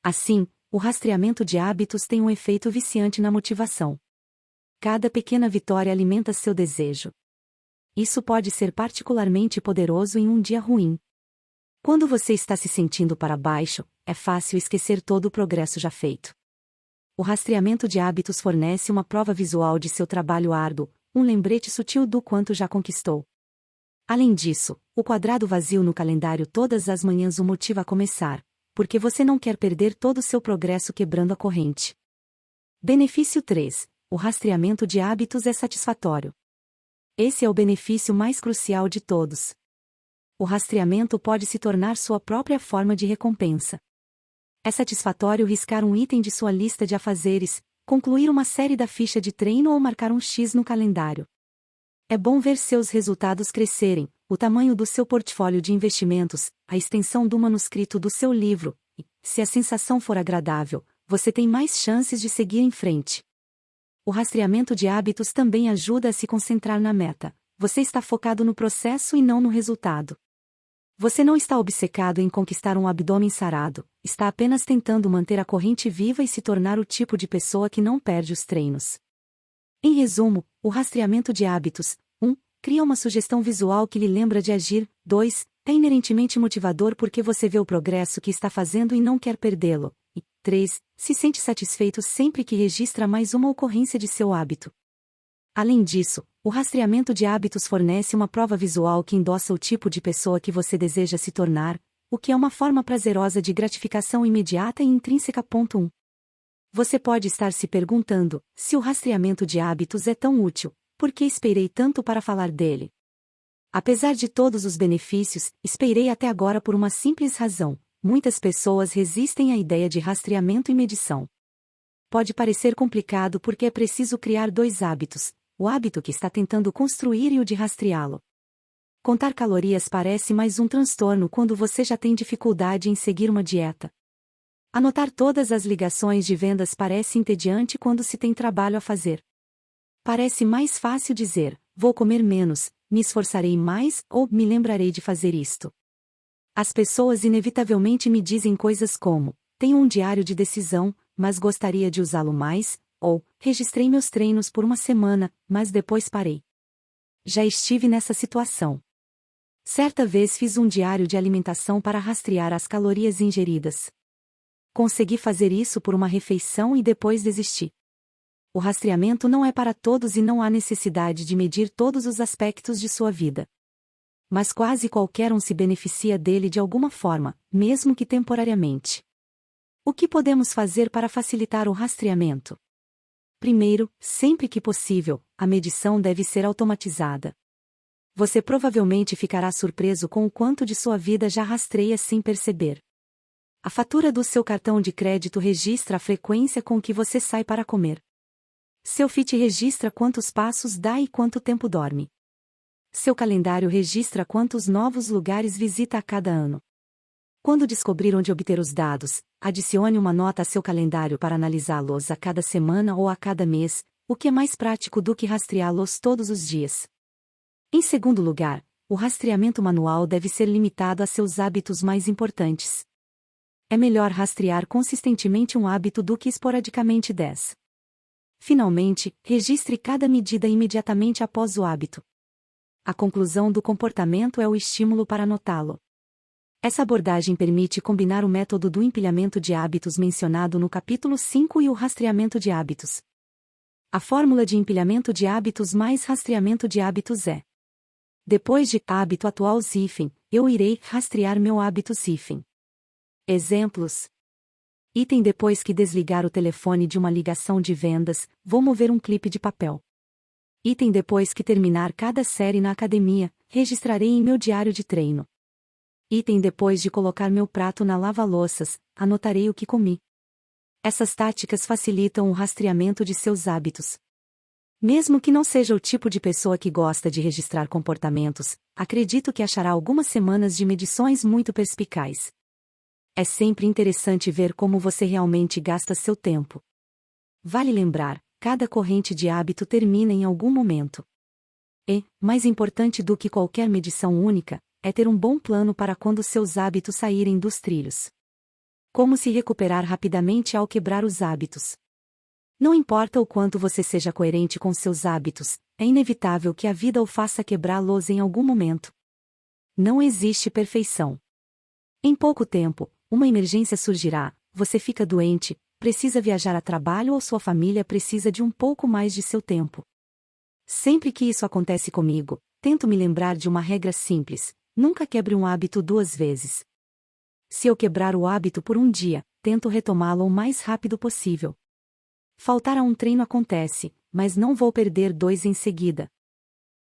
Assim, o rastreamento de hábitos tem um efeito viciante na motivação. Cada pequena vitória alimenta seu desejo. Isso pode ser particularmente poderoso em um dia ruim. Quando você está se sentindo para baixo, é fácil esquecer todo o progresso já feito. O rastreamento de hábitos fornece uma prova visual de seu trabalho árduo, um lembrete sutil do quanto já conquistou. Além disso, o quadrado vazio no calendário todas as manhãs o motiva a começar, porque você não quer perder todo o seu progresso quebrando a corrente. Benefício 3. O rastreamento de hábitos é satisfatório. Esse é o benefício mais crucial de todos. O rastreamento pode se tornar sua própria forma de recompensa. É satisfatório riscar um item de sua lista de afazeres, concluir uma série da ficha de treino ou marcar um X no calendário. É bom ver seus resultados crescerem, o tamanho do seu portfólio de investimentos, a extensão do manuscrito do seu livro, e, se a sensação for agradável, você tem mais chances de seguir em frente. O rastreamento de hábitos também ajuda a se concentrar na meta. Você está focado no processo e não no resultado. Você não está obcecado em conquistar um abdômen sarado, está apenas tentando manter a corrente viva e se tornar o tipo de pessoa que não perde os treinos. Em resumo, o rastreamento de hábitos, 1. Cria uma sugestão visual que lhe lembra de agir. 2. É inerentemente motivador porque você vê o progresso que está fazendo e não quer perdê-lo. E 3. Se sente satisfeito sempre que registra mais uma ocorrência de seu hábito. Além disso, o rastreamento de hábitos fornece uma prova visual que endossa o tipo de pessoa que você deseja se tornar, o que é uma forma prazerosa de gratificação imediata e intrínseca. 1. Você pode estar se perguntando, se o rastreamento de hábitos é tão útil, por que esperei tanto para falar dele? Apesar de todos os benefícios, esperei até agora por uma simples razão: muitas pessoas resistem à ideia de rastreamento e medição. Pode parecer complicado porque é preciso criar dois hábitos, o hábito que está tentando construir e o de rastreá-lo. Contar calorias parece mais um transtorno quando você já tem dificuldade em seguir uma dieta. Anotar todas as ligações de vendas parece entediante quando se tem trabalho a fazer. Parece mais fácil dizer, vou comer menos, me esforçarei mais ou me lembrarei de fazer isto. As pessoas inevitavelmente me dizem coisas como, tenho um diário de decisão, mas gostaria de usá-lo mais, ou, registrei meus treinos por uma semana, mas depois parei. Já estive nessa situação. Certa vez fiz um diário de alimentação para rastrear as calorias ingeridas. Consegui fazer isso por uma refeição e depois desisti. O rastreamento não é para todos e não há necessidade de medir todos os aspectos de sua vida. Mas quase qualquer um se beneficia dele de alguma forma, mesmo que temporariamente. O que podemos fazer para facilitar o rastreamento? Primeiro, sempre que possível, a medição deve ser automatizada. Você provavelmente ficará surpreso com o quanto de sua vida já rastreia sem perceber. A fatura do seu cartão de crédito registra a frequência com que você sai para comer. Seu Fit registra quantos passos dá e quanto tempo dorme. Seu calendário registra quantos novos lugares visita a cada ano. Quando descobrir onde obter os dados, adicione uma nota a seu calendário para analisá-los a cada semana ou a cada mês, o que é mais prático do que rastreá-los todos os dias. Em segundo lugar, o rastreamento manual deve ser limitado a seus hábitos mais importantes. É melhor rastrear consistentemente um hábito do que esporadicamente 10. Finalmente, registre cada medida imediatamente após o hábito. A conclusão do comportamento é o estímulo para anotá-lo. Essa abordagem permite combinar o método do empilhamento de hábitos mencionado no capítulo 5 e o rastreamento de hábitos. A fórmula de empilhamento de hábitos mais rastreamento de hábitos é: depois de hábito atual hífen, eu irei rastrear meu hábito hífen. Exemplos. Item: depois que desligar o telefone de uma ligação de vendas, vou mover um clipe de papel. Item: depois que terminar cada série na academia, registrarei em meu diário de treino. Item: depois de colocar meu prato na lava-louças, anotarei o que comi. Essas táticas facilitam o rastreamento de seus hábitos. Mesmo que não seja o tipo de pessoa que gosta de registrar comportamentos, acredito que achará algumas semanas de medições muito perspicazes. É sempre interessante ver como você realmente gasta seu tempo. Vale lembrar, cada corrente de hábito termina em algum momento. E, mais importante do que qualquer medição única, é ter um bom plano para quando seus hábitos saírem dos trilhos. Como se recuperar rapidamente ao quebrar os hábitos? Não importa o quanto você seja coerente com seus hábitos, é inevitável que a vida o faça quebrá-los em algum momento. Não existe perfeição. Em pouco tempo, uma emergência surgirá, você fica doente, precisa viajar a trabalho ou sua família precisa de um pouco mais de seu tempo. Sempre que isso acontece comigo, tento me lembrar de uma regra simples: nunca quebre um hábito 2 vezes. Se eu quebrar o hábito por um dia, tento retomá-lo o mais rápido possível. Faltar a um treino acontece, mas não vou perder 2 em seguida.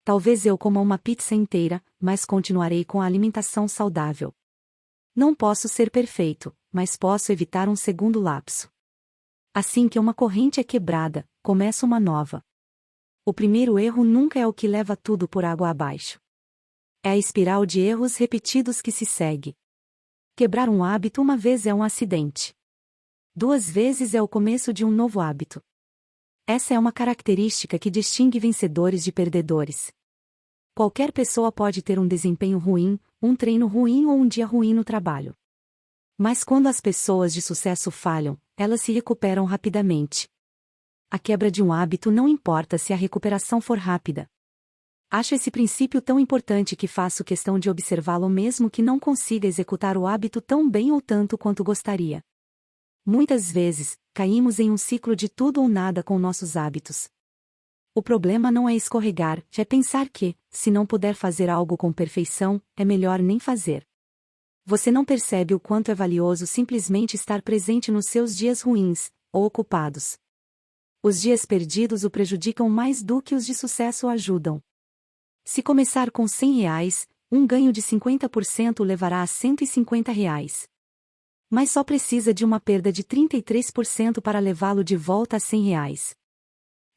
Talvez eu coma uma pizza inteira, mas continuarei com a alimentação saudável. Não posso ser perfeito, mas posso evitar um segundo lapso. Assim que uma corrente é quebrada, começa uma nova. O primeiro erro nunca é o que leva tudo por água abaixo. É a espiral de erros repetidos que se segue. Quebrar um hábito uma vez é um acidente. 2 vezes é o começo de um novo hábito. Essa é uma característica que distingue vencedores de perdedores. Qualquer pessoa pode ter um desempenho ruim, um treino ruim ou um dia ruim no trabalho. Mas quando as pessoas de sucesso falham, elas se recuperam rapidamente. A quebra de um hábito não importa se a recuperação for rápida. Acho esse princípio tão importante que faço questão de observá-lo mesmo que não consiga executar o hábito tão bem ou tanto quanto gostaria. Muitas vezes, caímos em um ciclo de tudo ou nada com nossos hábitos. O problema não é escorregar, é pensar que, se não puder fazer algo com perfeição, é melhor nem fazer. Você não percebe o quanto é valioso simplesmente estar presente nos seus dias ruins, ou ocupados. Os dias perdidos o prejudicam mais do que os de sucesso o ajudam. Se começar com R$ 100, um ganho de 50% levará a R$ 150. Mas só precisa de uma perda de 33% para levá-lo de volta a R$ 100.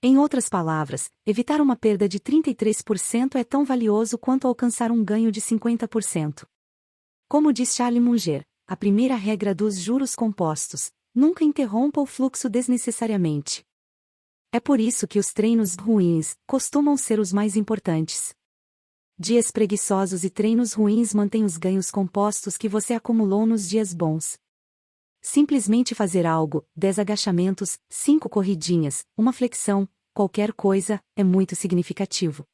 Em outras palavras, evitar uma perda de 33% é tão valioso quanto alcançar um ganho de 50%. Como diz Charlie Munger, a primeira regra dos juros compostos: nunca interrompa o fluxo desnecessariamente. É por isso que os treinos ruins costumam ser os mais importantes. Dias preguiçosos e treinos ruins mantêm os ganhos compostos que você acumulou nos dias bons. Simplesmente fazer algo, 10 agachamentos, 5 corridinhas, uma flexão, qualquer coisa, é muito significativo.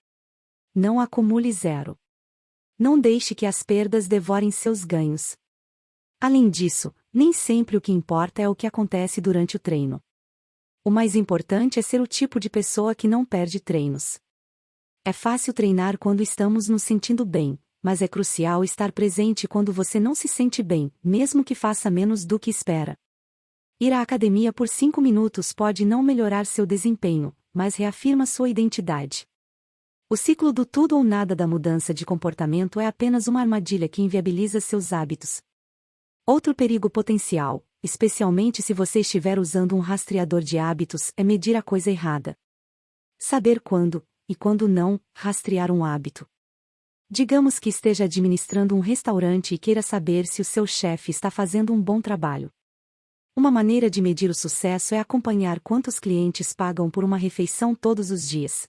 Não acumule 0. Não deixe que as perdas devorem seus ganhos. Além disso, nem sempre o que importa é o que acontece durante o treino. O mais importante é ser o tipo de pessoa que não perde treinos. É fácil treinar quando estamos nos sentindo bem, mas é crucial estar presente quando você não se sente bem, mesmo que faça menos do que espera. Ir à academia por 5 minutos pode não melhorar seu desempenho, mas reafirma sua identidade. O ciclo do tudo ou nada da mudança de comportamento é apenas uma armadilha que inviabiliza seus hábitos. Outro perigo potencial, especialmente se você estiver usando um rastreador de hábitos, é medir a coisa errada. Saber quando, e quando não, rastrear um hábito. Digamos que esteja administrando um restaurante e queira saber se o seu chefe está fazendo um bom trabalho. Uma maneira de medir o sucesso é acompanhar quantos clientes pagam por uma refeição todos os dias.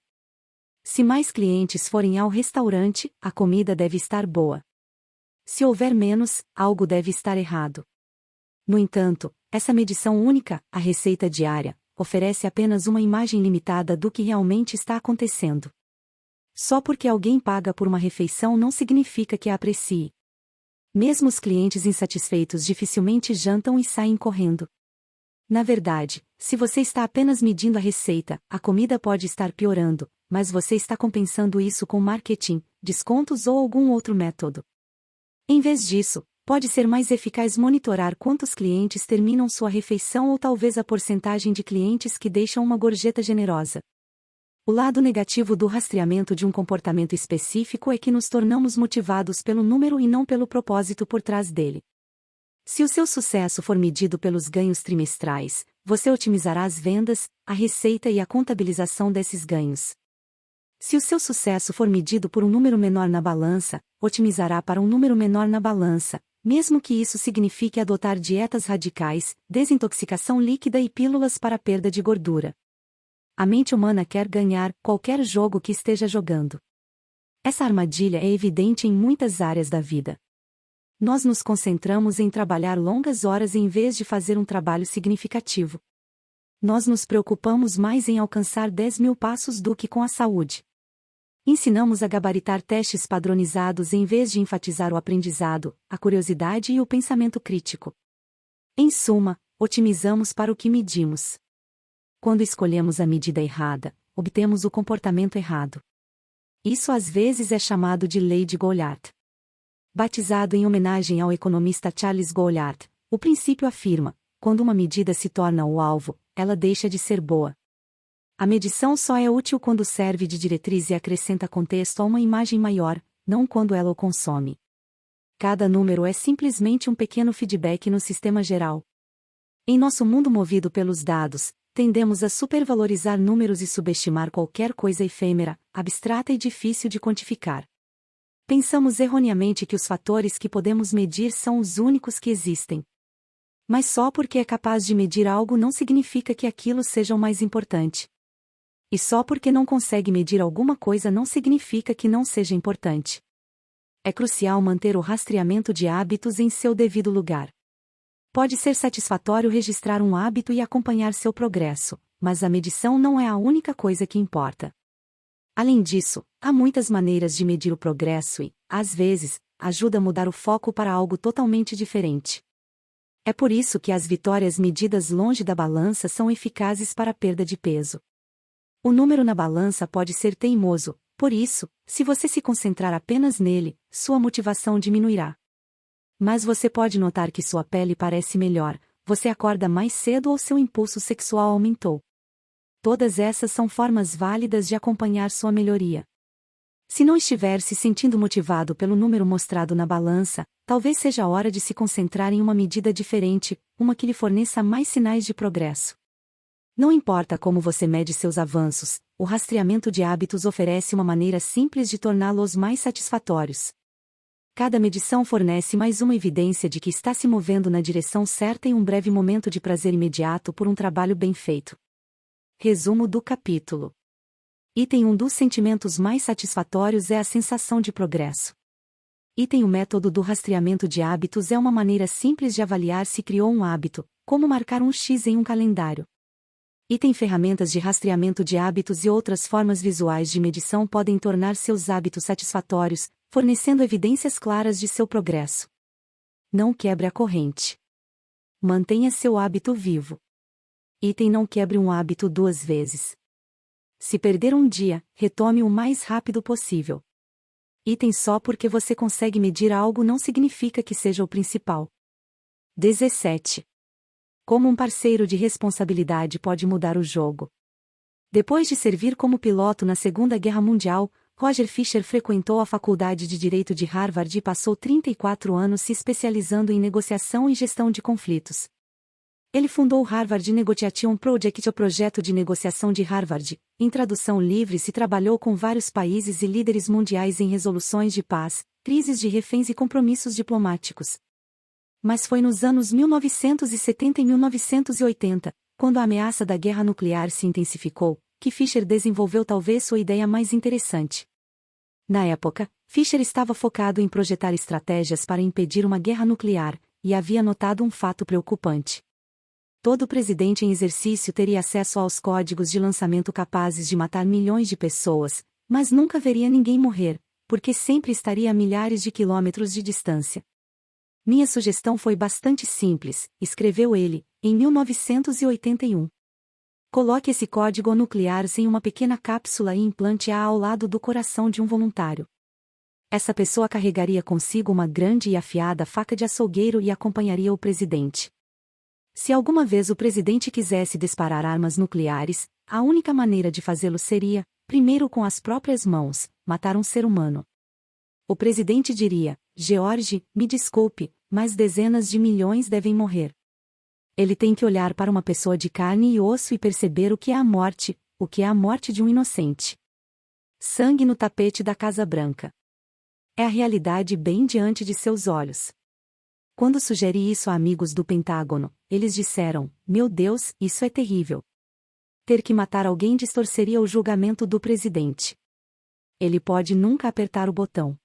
Se mais clientes forem ao restaurante, a comida deve estar boa. Se houver menos, algo deve estar errado. No entanto, essa medição única, a receita diária, oferece apenas uma imagem limitada do que realmente está acontecendo. Só porque alguém paga por uma refeição não significa que a aprecie. Mesmo os clientes insatisfeitos dificilmente jantam e saem correndo. Na verdade, se você está apenas medindo a receita, a comida pode estar piorando, mas você está compensando isso com marketing, descontos ou algum outro método. Em vez disso, pode ser mais eficaz monitorar quantos clientes terminam sua refeição ou talvez a porcentagem de clientes que deixam uma gorjeta generosa. O lado negativo do rastreamento de um comportamento específico é que nos tornamos motivados pelo número e não pelo propósito por trás dele. Se o seu sucesso for medido pelos ganhos trimestrais, você otimizará as vendas, a receita e a contabilização desses ganhos. Se o seu sucesso for medido por um número menor na balança, otimizará para um número menor na balança, mesmo que isso signifique adotar dietas radicais, desintoxicação líquida e pílulas para perda de gordura. A mente humana quer ganhar qualquer jogo que esteja jogando. Essa armadilha é evidente em muitas áreas da vida. Nós nos concentramos em trabalhar longas horas em vez de fazer um trabalho significativo. Nós nos preocupamos mais em alcançar 10.000 passos do que com a saúde. Ensinamos a gabaritar testes padronizados em vez de enfatizar o aprendizado, a curiosidade e o pensamento crítico. Em suma, otimizamos para o que medimos. Quando escolhemos a medida errada, obtemos o comportamento errado. Isso às vezes é chamado de lei de Goliath. Batizado em homenagem ao economista Charles Goliath, o princípio afirma: quando uma medida se torna o alvo, ela deixa de ser boa. A medição só é útil quando serve de diretriz e acrescenta contexto a uma imagem maior, não quando ela o consome. Cada número é simplesmente um pequeno feedback no sistema geral. Em nosso mundo movido pelos dados, tendemos a supervalorizar números e subestimar qualquer coisa efêmera, abstrata e difícil de quantificar. Pensamos erroneamente que os fatores que podemos medir são os únicos que existem. Mas só porque é capaz de medir algo não significa que aquilo seja o mais importante. E só porque não consegue medir alguma coisa não significa que não seja importante. É crucial manter o rastreamento de hábitos em seu devido lugar. Pode ser satisfatório registrar um hábito e acompanhar seu progresso, mas a medição não é a única coisa que importa. Além disso, há muitas maneiras de medir o progresso e, às vezes, ajuda a mudar o foco para algo totalmente diferente. É por isso que as vitórias medidas longe da balança são eficazes para a perda de peso. O número na balança pode ser teimoso, por isso, se você se concentrar apenas nele, sua motivação diminuirá. Mas você pode notar que sua pele parece melhor, você acorda mais cedo ou seu impulso sexual aumentou. Todas essas são formas válidas de acompanhar sua melhoria. Se não estiver se sentindo motivado pelo número mostrado na balança, talvez seja a hora de se concentrar em uma medida diferente, uma que lhe forneça mais sinais de progresso. Não importa como você mede seus avanços, o rastreamento de hábitos oferece uma maneira simples de torná-los mais satisfatórios. Cada medição fornece mais uma evidência de que está se movendo na direção certa em um breve momento de prazer imediato por um trabalho bem feito. Resumo do capítulo. Item 1 dos sentimentos mais satisfatórios é a sensação de progresso. Item: o método do rastreamento de hábitos é uma maneira simples de avaliar se criou um hábito, como marcar um X em um calendário. Item: ferramentas de rastreamento de hábitos e outras formas visuais de medição podem tornar seus hábitos satisfatórios, fornecendo evidências claras de seu progresso. Não quebre a corrente. Mantenha seu hábito vivo. Item: não quebre um hábito 2 vezes. Se perder um dia, retome o mais rápido possível. Item: só porque você consegue medir algo não significa que seja o principal. 17. Como um parceiro de responsabilidade pode mudar o jogo? Depois de servir como piloto na Segunda Guerra Mundial, Roger Fisher frequentou a Faculdade de Direito de Harvard e passou 34 anos se especializando em negociação e gestão de conflitos. Ele fundou o Harvard Negotiation Project, o projeto de negociação de Harvard, em tradução livre, se trabalhou com vários países e líderes mundiais em resoluções de paz, crises de reféns e compromissos diplomáticos. Mas foi nos anos 1970 e 1980, quando a ameaça da guerra nuclear se intensificou, que Fisher desenvolveu talvez sua ideia mais interessante. Na época, Fisher estava focado em projetar estratégias para impedir uma guerra nuclear, e havia notado um fato preocupante. Todo presidente em exercício teria acesso aos códigos de lançamento capazes de matar milhões de pessoas, mas nunca veria ninguém morrer, porque sempre estaria a milhares de quilômetros de distância. Minha sugestão foi bastante simples, escreveu ele, em 1981. Coloque esse código nuclear em uma pequena cápsula e implante-a ao lado do coração de um voluntário. Essa pessoa carregaria consigo uma grande e afiada faca de açougueiro e acompanharia o presidente. Se alguma vez o presidente quisesse disparar armas nucleares, a única maneira de fazê-lo seria, primeiro com as próprias mãos, matar um ser humano. O presidente diria: George, me desculpe, mas dezenas de milhões devem morrer. Ele tem que olhar para uma pessoa de carne e osso e perceber o que é a morte de um inocente. Sangue no tapete da Casa Branca. É a realidade bem diante de seus olhos. Quando sugeri isso a amigos do Pentágono, eles disseram: meu Deus, isso é terrível. Ter que matar alguém distorceria o julgamento do presidente. Ele pode nunca apertar o botão.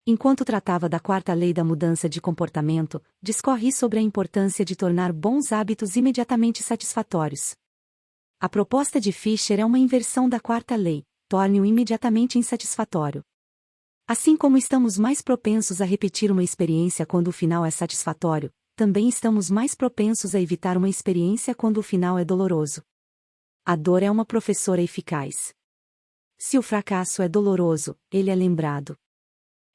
Enquanto tratava da quarta lei da mudança de comportamento, discorri sobre a importância de tornar bons hábitos imediatamente satisfatórios. A proposta de Fisher é uma inversão da quarta lei: torne-o imediatamente insatisfatório. Assim como estamos mais propensos a repetir uma experiência quando o final é satisfatório, também estamos mais propensos a evitar uma experiência quando o final é doloroso. A dor é uma professora eficaz. Se o fracasso é doloroso, ele é lembrado.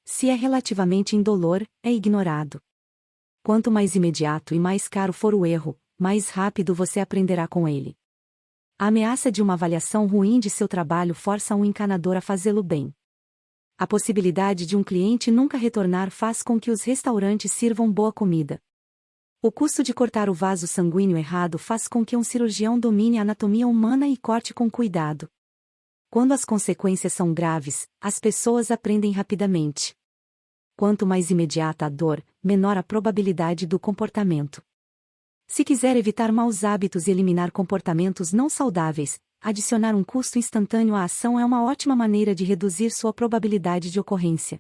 Se é relativamente indolor, é ignorado. Quanto mais imediato e mais caro for o erro, mais rápido você aprenderá com ele. A ameaça de uma avaliação ruim de seu trabalho força um encanador a fazê-lo bem. A possibilidade de um cliente nunca retornar faz com que os restaurantes sirvam boa comida. O custo de cortar o vaso sanguíneo errado faz com que um cirurgião domine a anatomia humana e corte com cuidado. Quando as consequências são graves, as pessoas aprendem rapidamente. Quanto mais imediata a dor, menor a probabilidade do comportamento. Se quiser evitar maus hábitos e eliminar comportamentos não saudáveis, adicionar um custo instantâneo à ação é uma ótima maneira de reduzir sua probabilidade de ocorrência.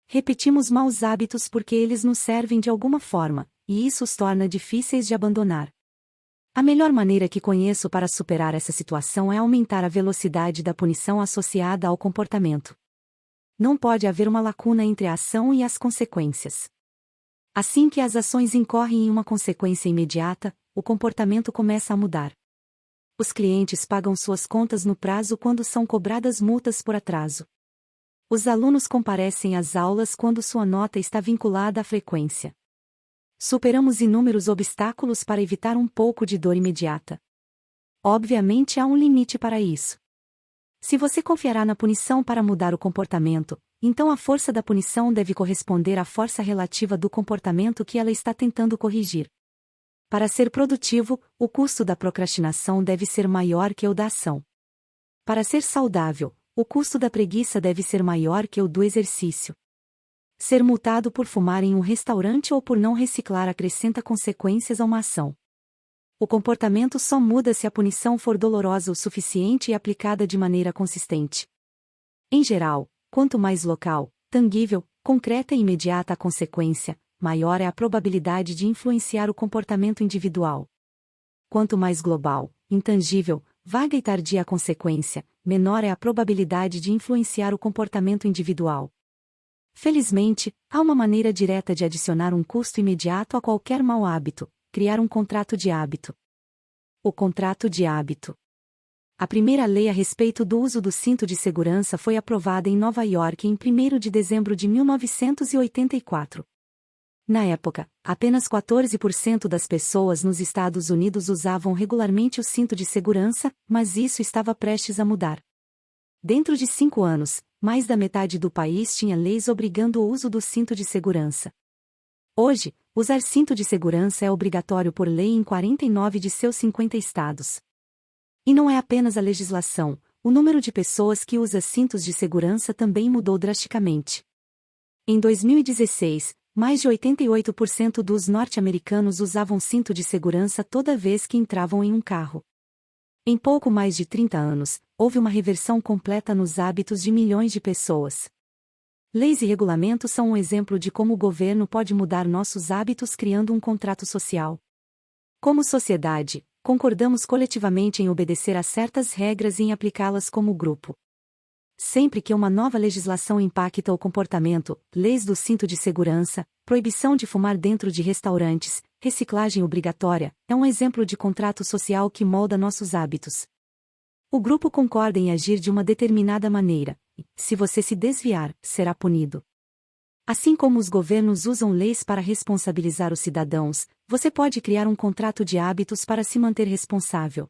Repetimos maus hábitos porque eles nos servem de alguma forma, e isso os torna difíceis de abandonar. A melhor maneira que conheço para superar essa situação é aumentar a velocidade da punição associada ao comportamento. Não pode haver uma lacuna entre a ação e as consequências. Assim que as ações incorrem em uma consequência imediata, o comportamento começa a mudar. Os clientes pagam suas contas no prazo quando são cobradas multas por atraso. Os alunos comparecem às aulas quando sua nota está vinculada à frequência. Superamos inúmeros obstáculos para evitar um pouco de dor imediata. Obviamente há um limite para isso. Se você confiará na punição para mudar o comportamento, então a força da punição deve corresponder à força relativa do comportamento que ela está tentando corrigir. Para ser produtivo, o custo da procrastinação deve ser maior que o da ação. Para ser saudável, o custo da preguiça deve ser maior que o do exercício. Ser multado por fumar em um restaurante ou por não reciclar acrescenta consequências a uma ação. O comportamento só muda se a punição for dolorosa o suficiente e aplicada de maneira consistente. Em geral, quanto mais local, tangível, concreta e imediata a consequência, maior é a probabilidade de influenciar o comportamento individual. Quanto mais global, intangível, vaga e tardia a consequência, menor é a probabilidade de influenciar o comportamento individual. Felizmente, há uma maneira direta de adicionar um custo imediato a qualquer mau hábito: criar um contrato de hábito. O contrato de hábito. A primeira lei a respeito do uso do cinto de segurança foi aprovada em Nova York em 1º de dezembro de 1984. Na época, apenas 14% das pessoas nos Estados Unidos usavam regularmente o cinto de segurança, mas isso estava prestes a mudar. Dentro de 5 anos, mais da metade do país tinha leis obrigando o uso do cinto de segurança. Hoje, usar cinto de segurança é obrigatório por lei em 49 de seus 50 estados. E não é apenas a legislação, o número de pessoas que usa cintos de segurança também mudou drasticamente. Em 2016, mais de 88% dos norte-americanos usavam cinto de segurança toda vez que entravam em um carro. Em pouco mais de 30 anos, houve uma reversão completa nos hábitos de milhões de pessoas. Leis e regulamentos são um exemplo de como o governo pode mudar nossos hábitos criando um contrato social. Como sociedade, concordamos coletivamente em obedecer a certas regras e em aplicá-las como grupo. Sempre que uma nova legislação impacta o comportamento, leis do cinto de segurança, proibição de fumar dentro de restaurantes, reciclagem obrigatória, é um exemplo de contrato social que molda nossos hábitos. O grupo concorda em agir de uma determinada maneira, e, se você se desviar, será punido. Assim como os governos usam leis para responsabilizar os cidadãos, você pode criar um contrato de hábitos para se manter responsável.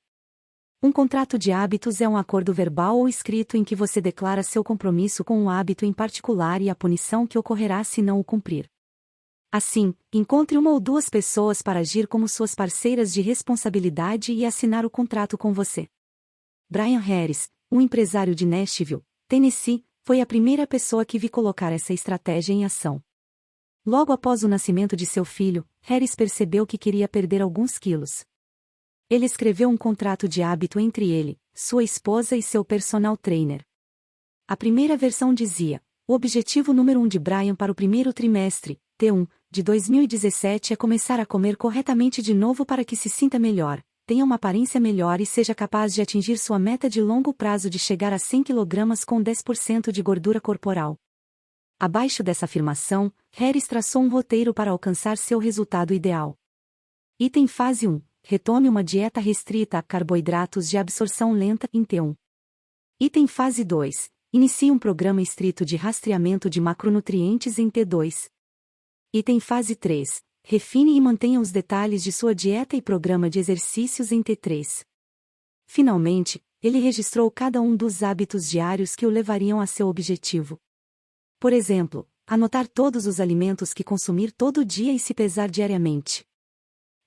Um contrato de hábitos é um acordo verbal ou escrito em que você declara seu compromisso com um hábito em particular e a punição que ocorrerá se não o cumprir. Assim, encontre uma ou duas pessoas para agir como suas parceiras de responsabilidade e assinar o contrato com você. Brian Harris, um empresário de Nashville, Tennessee, foi a primeira pessoa que vi colocar essa estratégia em ação. Logo após o nascimento de seu filho, Harris percebeu que queria perder alguns quilos. Ele escreveu um contrato de hábito entre ele, sua esposa e seu personal trainer. A primeira versão dizia: o objetivo número 1 de Brian para o primeiro trimestre, T1, de 2017 é começar a comer corretamente de novo para que se sinta melhor, tenha uma aparência melhor e seja capaz de atingir sua meta de longo prazo de chegar a 100 kg com 10% de gordura corporal. Abaixo dessa afirmação, Harris traçou um roteiro para alcançar seu resultado ideal. Item fase 1. Retome uma dieta restrita a carboidratos de absorção lenta em T1. Item fase 2. Inicie um programa estrito de rastreamento de macronutrientes em T2. Item fase 3. Refine e mantenha os detalhes de sua dieta e programa de exercícios em T3. Finalmente, ele registrou cada um dos hábitos diários que o levariam a seu objetivo. Por exemplo, anotar todos os alimentos que consumir todo dia e se pesar diariamente.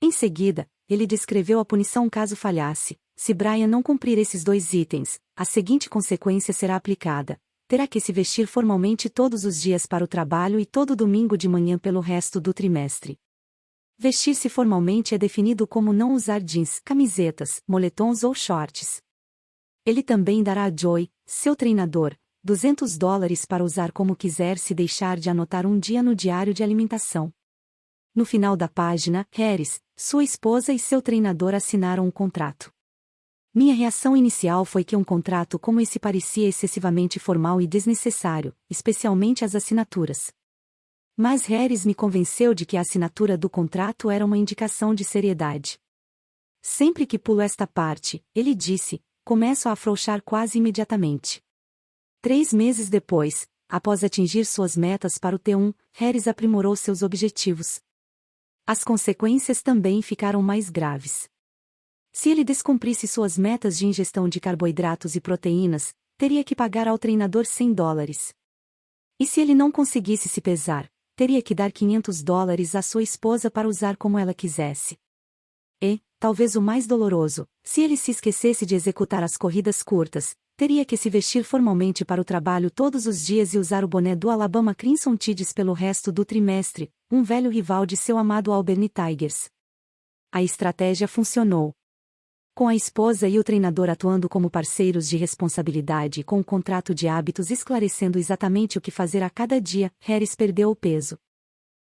Em seguida, ele descreveu a punição caso falhasse. Se Brian não cumprir esses 2 itens, a seguinte consequência será aplicada: terá que se vestir formalmente todos os dias para o trabalho e todo domingo de manhã pelo resto do trimestre. Vestir-se formalmente é definido como não usar jeans, camisetas, moletons ou shorts. Ele também dará a Joy, seu treinador, $200 para usar como quiser se deixar de anotar um dia no diário de alimentação. No final da página, Harris, sua esposa e seu treinador assinaram um contrato. Minha reação inicial foi que um contrato como esse parecia excessivamente formal e desnecessário, especialmente as assinaturas. Mas Harris me convenceu de que a assinatura do contrato era uma indicação de seriedade. Sempre que pulo esta parte, ele disse, começo a afrouxar quase imediatamente. 3 meses depois, após atingir suas metas para o T1, Harris aprimorou seus objetivos. As consequências também ficaram mais graves. Se ele descumprisse suas metas de ingestão de carboidratos e proteínas, teria que pagar ao treinador $100. E se ele não conseguisse se pesar, teria que dar $500 à sua esposa para usar como ela quisesse. E, talvez o mais doloroso, se ele se esquecesse de executar as corridas curtas, teria que se vestir formalmente para o trabalho todos os dias e usar o boné do Alabama Crimson Tides pelo resto do trimestre, um velho rival de seu amado Auburn Tigers. A estratégia funcionou. Com a esposa e o treinador atuando como parceiros de responsabilidade e com o contrato de hábitos esclarecendo exatamente o que fazer a cada dia, Harris perdeu o peso.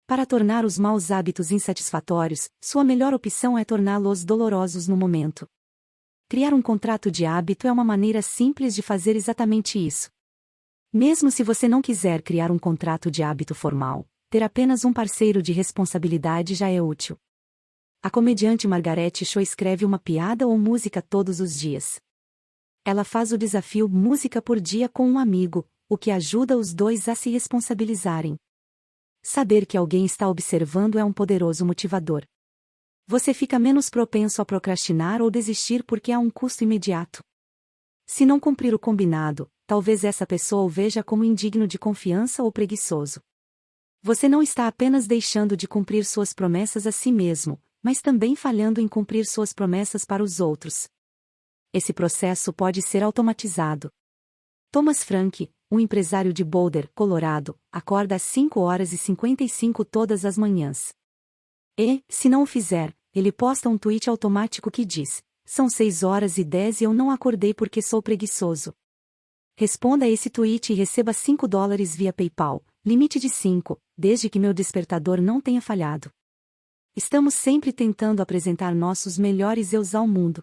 Para tornar os maus hábitos insatisfatórios, sua melhor opção é torná-los dolorosos no momento. Criar um contrato de hábito é uma maneira simples de fazer exatamente isso. Mesmo se você não quiser criar um contrato de hábito formal, ter apenas um parceiro de responsabilidade já é útil. A comediante Margaret Cho escreve uma piada ou música todos os dias. Ela faz o desafio música por dia com um amigo, o que ajuda os dois a se responsabilizarem. Saber que alguém está observando é um poderoso motivador. Você fica menos propenso a procrastinar ou desistir porque há um custo imediato. Se não cumprir o combinado, talvez essa pessoa o veja como indigno de confiança ou preguiçoso. Você não está apenas deixando de cumprir suas promessas a si mesmo, mas também falhando em cumprir suas promessas para os outros. Esse processo pode ser automatizado. Thomas Frank, um empresário de Boulder, Colorado, acorda às 5h55 todas as manhãs. E, se não o fizer, ele posta um tweet automático que diz: "São 6h10 e eu não acordei porque sou preguiçoso." Responda a esse tweet e receba $5 via PayPal, limite de 5, desde que meu despertador não tenha falhado. Estamos sempre tentando apresentar nossos melhores eus ao mundo.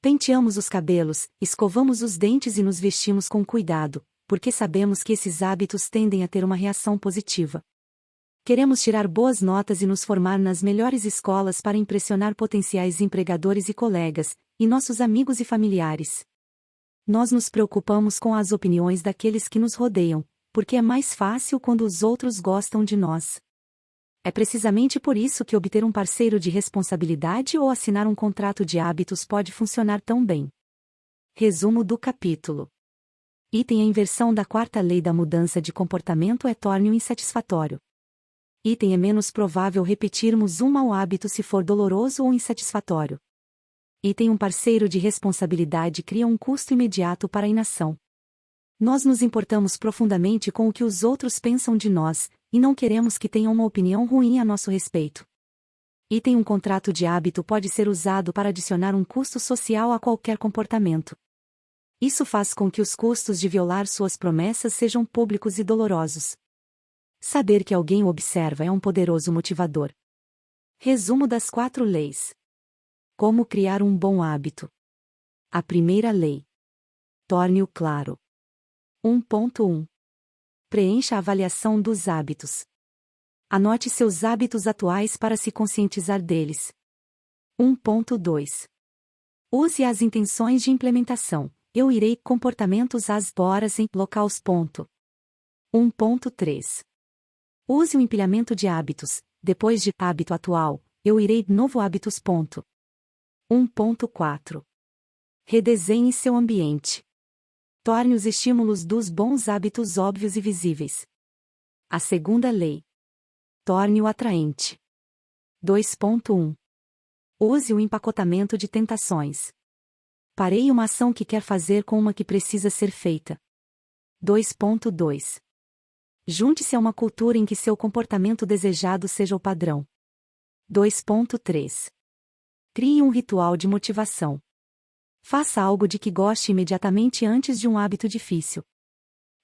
Penteamos os cabelos, escovamos os dentes e nos vestimos com cuidado, porque sabemos que esses hábitos tendem a ter uma reação positiva. Queremos tirar boas notas e nos formar nas melhores escolas para impressionar potenciais empregadores e colegas, e nossos amigos e familiares. Nós nos preocupamos com as opiniões daqueles que nos rodeiam, porque é mais fácil quando os outros gostam de nós. É precisamente por isso que obter um parceiro de responsabilidade ou assinar um contrato de hábitos pode funcionar tão bem. Resumo do capítulo. Item: a inversão da quarta lei da mudança de comportamento é torne-o insatisfatório. Item: é menos provável repetirmos um mau hábito se for doloroso ou insatisfatório. Item: um parceiro de responsabilidade cria um custo imediato para a inação. Nós nos importamos profundamente com o que os outros pensam de nós, e não queremos que tenham uma opinião ruim a nosso respeito. Item: um contrato de hábito pode ser usado para adicionar um custo social a qualquer comportamento. Isso faz com que os custos de violar suas promessas sejam públicos e dolorosos. Saber que alguém o observa é um poderoso motivador. Resumo das 4 leis. Como criar um bom hábito. A primeira lei. Torne-o claro. 1.1. Preencha a avaliação dos hábitos. Anote seus hábitos atuais para se conscientizar deles. 1.2. Use as intenções de implementação. Eu irei comportamentos às horas em locais. 1.3. Use o empilhamento de hábitos. Depois de hábito atual, eu irei novo hábitos. 1.4. Redesenhe seu ambiente. Torne os estímulos dos bons hábitos óbvios e visíveis. A segunda lei. Torne-o atraente. 2.1. Use o empacotamento de tentações. Pareie uma ação que quer fazer com uma que precisa ser feita. 2.2. Junte-se a uma cultura em que seu comportamento desejado seja o padrão. 2.3. Crie um ritual de motivação. Faça algo de que goste imediatamente antes de um hábito difícil.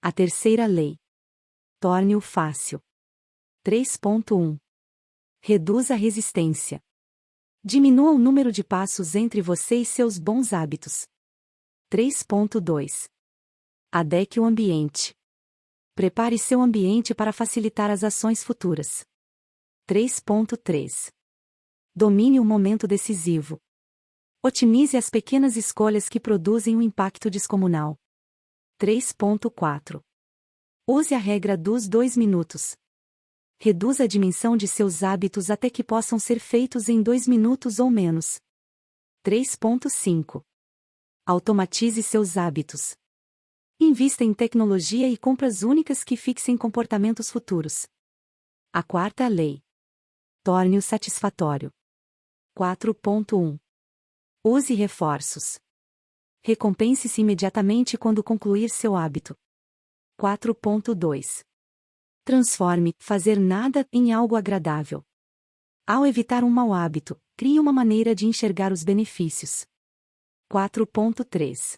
A terceira lei. Torne-o fácil. 3.1. Reduza a resistência. Diminua o número de passos entre você e seus bons hábitos. 3.2. Adeque o ambiente. Prepare seu ambiente para facilitar as ações futuras. 3.3. Domine o momento decisivo. Otimize as pequenas escolhas que produzem um impacto descomunal. 3.4. Use a regra dos 2 minutos. Reduza a dimensão de seus hábitos até que possam ser feitos em 2 minutos ou menos. 3.5. Automatize seus hábitos. Invista em tecnologia e compras únicas que fixem comportamentos futuros. A quarta lei. Torne-o satisfatório. 4.1. Use reforços. Recompense-se imediatamente quando concluir seu hábito. 4.2. Transforme fazer nada em algo agradável. Ao evitar um mau hábito, crie uma maneira de enxergar os benefícios. 4.3.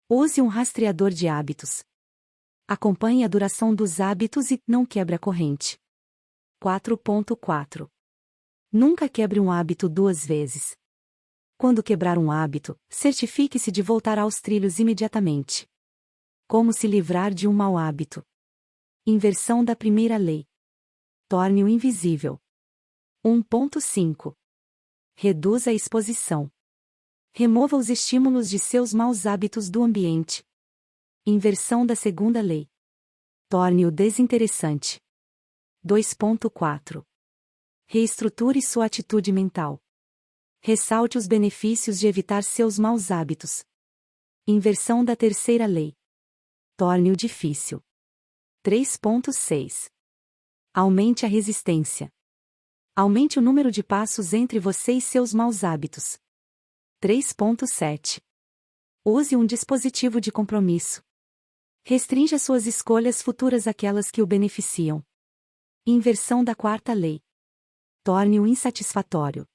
Use um rastreador de hábitos. Acompanhe a duração dos hábitos e não quebre a corrente. 4.4. Nunca quebre um hábito 2 vezes. Quando quebrar um hábito, certifique-se de voltar aos trilhos imediatamente. Como se livrar de um mau hábito. Inversão da primeira lei. Torne-o invisível. 1.5. Reduza a exposição. Remova os estímulos de seus maus hábitos do ambiente. Inversão da segunda lei. Torne-o desinteressante. 2.4. Reestruture sua atitude mental. Ressalte os benefícios de evitar seus maus hábitos. Inversão da terceira lei. Torne-o difícil. 3.6. Aumente a resistência. Aumente o número de passos entre você e seus maus hábitos. 3.7. Use um dispositivo de compromisso. Restrinja suas escolhas futuras àquelas que o beneficiam. Inversão da quarta lei. Torne-o insatisfatório.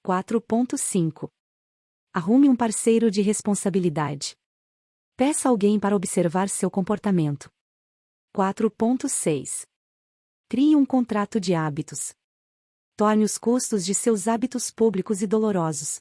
4.5. Arrume um parceiro de responsabilidade. Peça alguém para observar seu comportamento. 4.6. Crie um contrato de hábitos. Torne os custos de seus hábitos públicos e dolorosos.